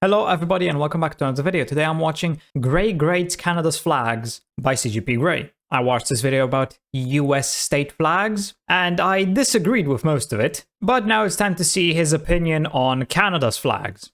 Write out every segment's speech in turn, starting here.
Hello everybody and welcome back to another video. Today I'm watching Grey Grades Canada's Flags by CGP Grey. I watched this video about US state flags and I disagreed with most of it, but now it's time to see his opinion on Canada's flags.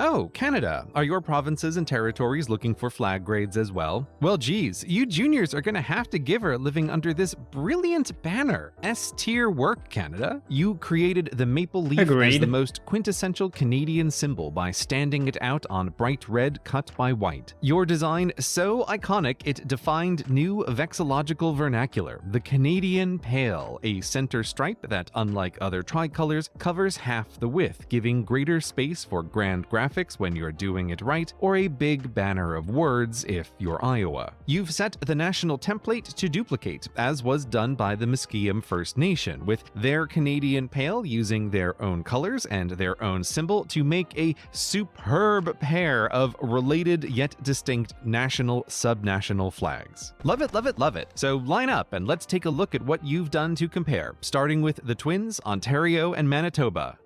Oh, Canada. Are your provinces and territories looking for flag grades as well? Well, geez, you juniors are gonna have to give her a living under this brilliant banner. S-tier work, Canada. You created the maple leaf as the most quintessential Canadian symbol by standing it out on bright red cut by white. Your design so iconic it defined new vexillological vernacular, the Canadian Pale, a center stripe that, unlike other tricolors, covers half the width, giving greater space for grand graphics when you're doing it right, or a big banner of words if you're Iowa. You've set the national template to duplicate, as was done by the Musqueam First Nation, with their Canadian Pale using their own colors and their own symbol to make a superb pair of related yet distinct national subnational flags. Love it, love it, love it. So line up and let's take a look at what you've done to compare, starting with the twins, Ontario and Manitoba.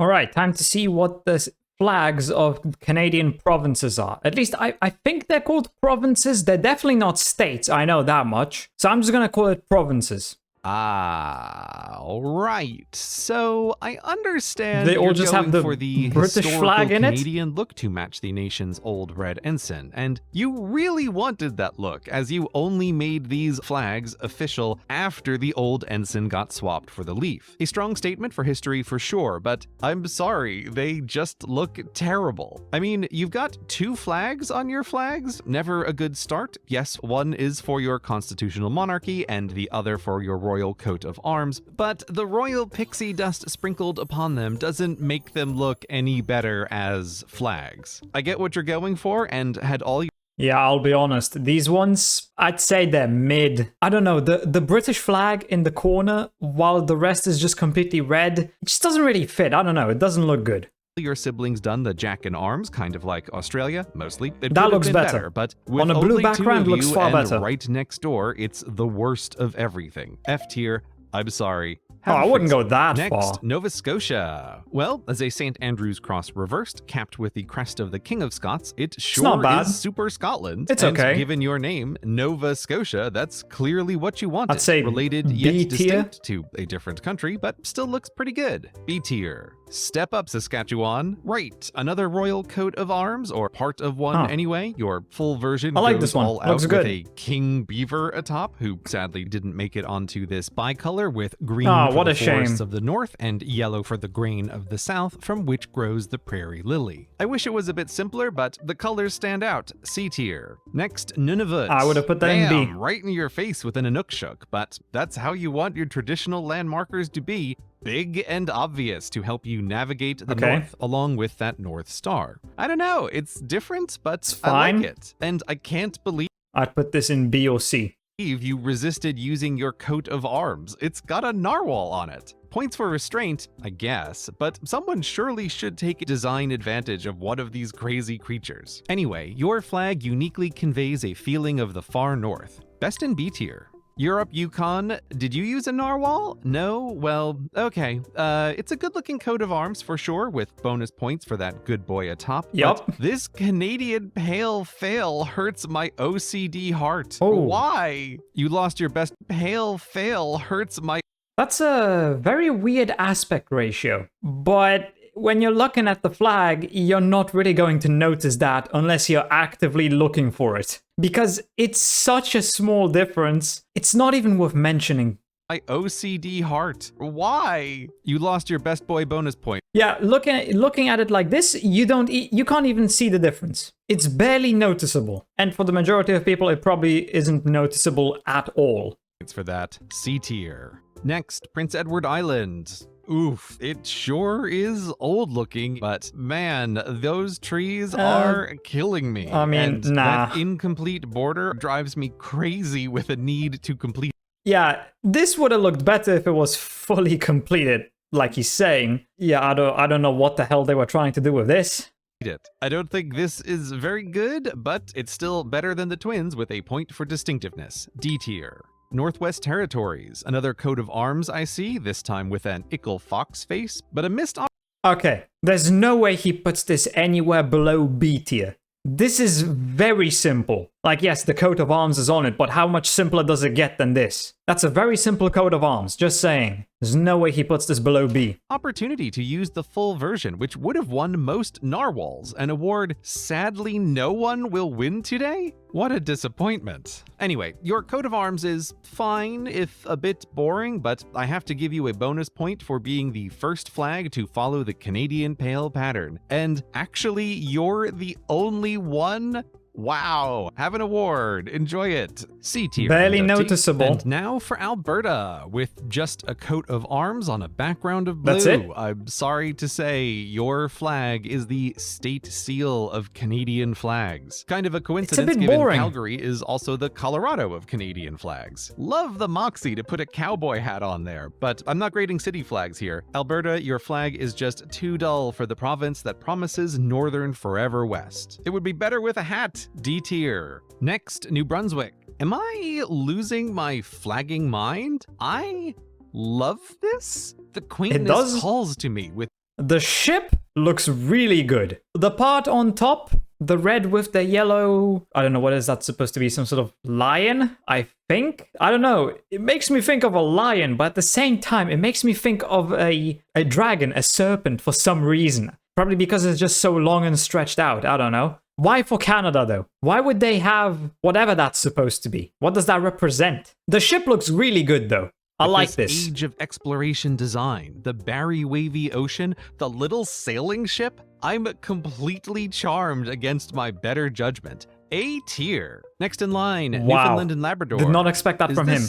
Alright, time to see what the flags of Canadian provinces are. At least I think they're called provinces. They're definitely not states, I know that much. So I'm just gonna call it provinces. All right. So I understand they all just have the for the British flag in Canadian look to match the nation's old red ensign, and you really wanted that look, as you only made these flags official after the old ensign got swapped for the leaf. A strong statement for history for sure, but I'm sorry, they just look terrible. I mean, you've got two flags on your flags, never a good start. Yes, one is for your constitutional monarchy and the other for your royal coat of arms, but the royal pixie dust sprinkled upon them doesn't make them look any better as flags. I get what you're going for and had all your— Yeah, I'll be honest, these ones, I'd say they're mid. I don't know, the British flag in the corner, while the rest is just completely red, it just doesn't really fit. I don't know, it doesn't look good. Your siblings done the jack in arms, kind of like Australia, mostly. That looks better, but with on a blue only background two of looks you far and better. Right next door, it's the worst of everything. F tier, I'm sorry. Oh, I wouldn't go that Next, far. Nova Scotia. Well, as a St. Andrew's cross reversed, capped with the crest of the King of Scots, it sure is super Scotland. It's and okay. Given your name, Nova Scotia, that's clearly what you wanted. I'd say related B yet tier. distinct to a different country, but still looks pretty good. B tier. Step up, Saskatchewan. Right, another royal coat of arms, or part of one anyway. Your full version I like goes this one. all Looks out good. with a king beaver atop, who sadly didn't make it onto this bicolor with green for what the a shame. forests of the north and yellow for the grain of the south, from which grows the prairie lily. I wish it was a bit simpler, but the colors stand out. C tier. Next, Nunavut. I would have put that in B. Right in your face with an Inukshuk, but that's how you want your traditional landmarkers to be. Big and obvious to help you navigate the north along with that North Star. I don't know, it's different, but I like it. And I can't believe I'd put this in B or C. you resisted using your coat of arms. It's got a narwhal on it. Points for restraint, I guess, but someone surely should take design advantage of one of these crazy creatures. Anyway, your flag uniquely conveys a feeling of the far north. Best in B tier. Europe, Yukon, did you use a narwhal? No? Well, okay. It's a good-looking coat of arms for sure, with bonus points for that good boy atop. Yup. But this Canadian Pale fail hurts my OCD heart. Oh. Why? You lost your best Pale fail hurts my— That's a very weird aspect ratio, but when you're looking at the flag, you're not really going to notice that unless you're actively looking for it. Because it's such a small difference, it's not even worth mentioning. my OCD heart. Why? You lost your best boy bonus point. Yeah, looking at it like this, you can't even see the difference. It's barely noticeable. And for the majority of people, it probably isn't noticeable at all. Thanks for that. C tier. Next, Prince Edward Island. Oof, it sure is old looking, but man, those trees are killing me. I mean, and nah. That incomplete border drives me crazy with a need to complete Yeah, this would have looked better if it was fully completed, like he's saying. Yeah, I don't know what the hell they were trying to do with this. it. I don't think this is very good, but it's still better than the twins with a point for distinctiveness. D tier. Northwest Territories, another coat of arms I see, this time with an ickle fox face, but a missed Okay, there's no way he puts this anywhere below B tier. This is very simple. Like, yes, the coat of arms is on it, but how much simpler does it get than this? That's a very simple coat of arms, just saying. There's no way he puts this below B. Opportunity to use the full version, which would have won most narwhals, an award sadly no one will win today? What a disappointment. Anyway, your coat of arms is fine, if a bit boring, but I have to give you a bonus point for being the first flag to follow the Canadian Pale pattern. And actually, you're the only one? Wow, have an award. Enjoy it. C tier. Barely noticeable. And now for Alberta, with just a coat of arms on a background of blue. That's it? I'm sorry to say, your flag is the state seal of Canadian flags. Kind of a coincidence, bit given boring. Calgary is also the Colorado of Canadian flags. Love the moxie to put a cowboy hat on there, but I'm not grading city flags here. Alberta, your flag is just too dull for the province that promises northern forever west. It would be better with a hat. D tier. Next, New Brunswick. Am I losing my flagging mind? I love this. The quaintness calls to me with... The ship looks really good. The part on top, the red with the yellow, I don't know, what is that supposed to be? Some sort of lion, I think? I don't know. It makes me think of a lion, but at the same time, it makes me think of a dragon, a serpent for some reason. Probably because it's just so long and stretched out. I don't know. Why for Canada, though? Why would they have whatever that's supposed to be? What does that represent? The ship looks really good, though. I like this. Age of exploration design, the Barry wavy ocean, the little sailing ship. I'm completely charmed against my better judgment. A tier. Next in line, Wow. Newfoundland and Labrador. Did not expect that from him.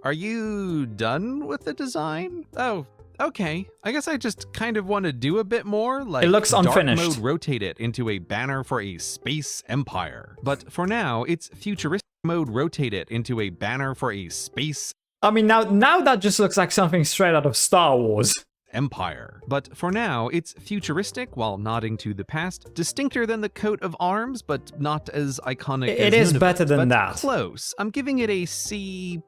Are you done with the design? Oh, okay. I guess I just kind of want to do a bit more, like it looks unfinished. Dark mode rotate it into a banner for a space empire. But for now, it's futuristic mode rotate it into a banner for a space I mean, now that just looks like something straight out of Star Wars. empire. But for now, it's futuristic while nodding to the past, distincter than the coat of arms, but not as iconic as It is Nunavut, better than but that. Close. I'm giving it a C++.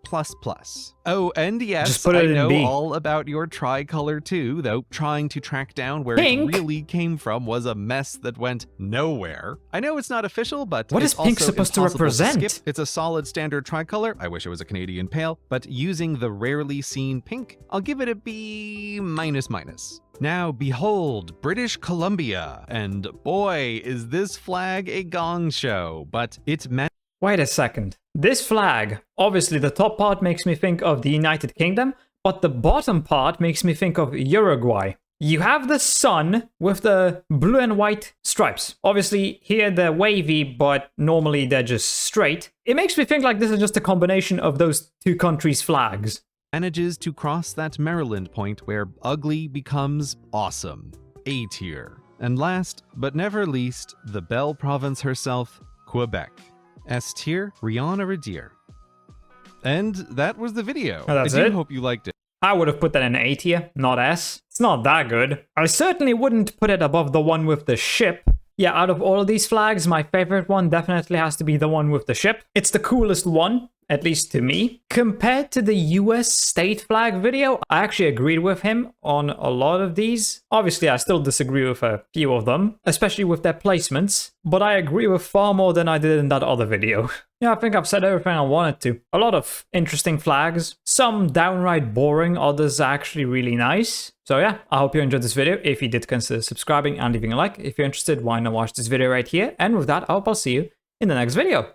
Oh, and yes, Just put it I in know B. all about your tricolor too, though trying to track down where Pink? it really came from was a mess that went nowhere. I know it's not official, but What it's is pink also supposed to impossible represent? skip. It's a solid standard tricolor. I wish it was a Canadian pale, but using the rarely seen pink, I'll give it a B minus minus. Now behold, British Columbia, and boy, is this flag a gong show, but it's meant. Wait a second. This flag, obviously the top part makes me think of the United Kingdom, but the bottom part makes me think of Uruguay. You have the sun with the blue and white stripes. Obviously here they're wavy, but normally they're just straight. It makes me think like this is just a combination of those two countries' flags. Manages to cross that Maryland point where ugly becomes awesome. A tier. And last, but never least, the Belle Province herself, Quebec. S tier, Rihanna Radier. And that was the video. Oh, that's I do it? hope you liked it. I would have put that in A tier, not S. It's not that good. I certainly wouldn't put it above the one with the ship. Yeah, out of all of these flags, my favorite one definitely has to be the one with the ship. It's the coolest one, at least to me. Compared to the US state flag video, I actually agreed with him on a lot of these. Obviously, I still disagree with a few of them, especially with their placements, but I agree with far more than I did in that other video. Yeah, I think I've said everything I wanted to. A lot of interesting flags, some downright boring, others are actually really nice. So yeah, I hope you enjoyed this video. If you did, consider subscribing and leaving a like. If you're interested, why not watch this video right here? And with that, I hope I'll see you in the next video.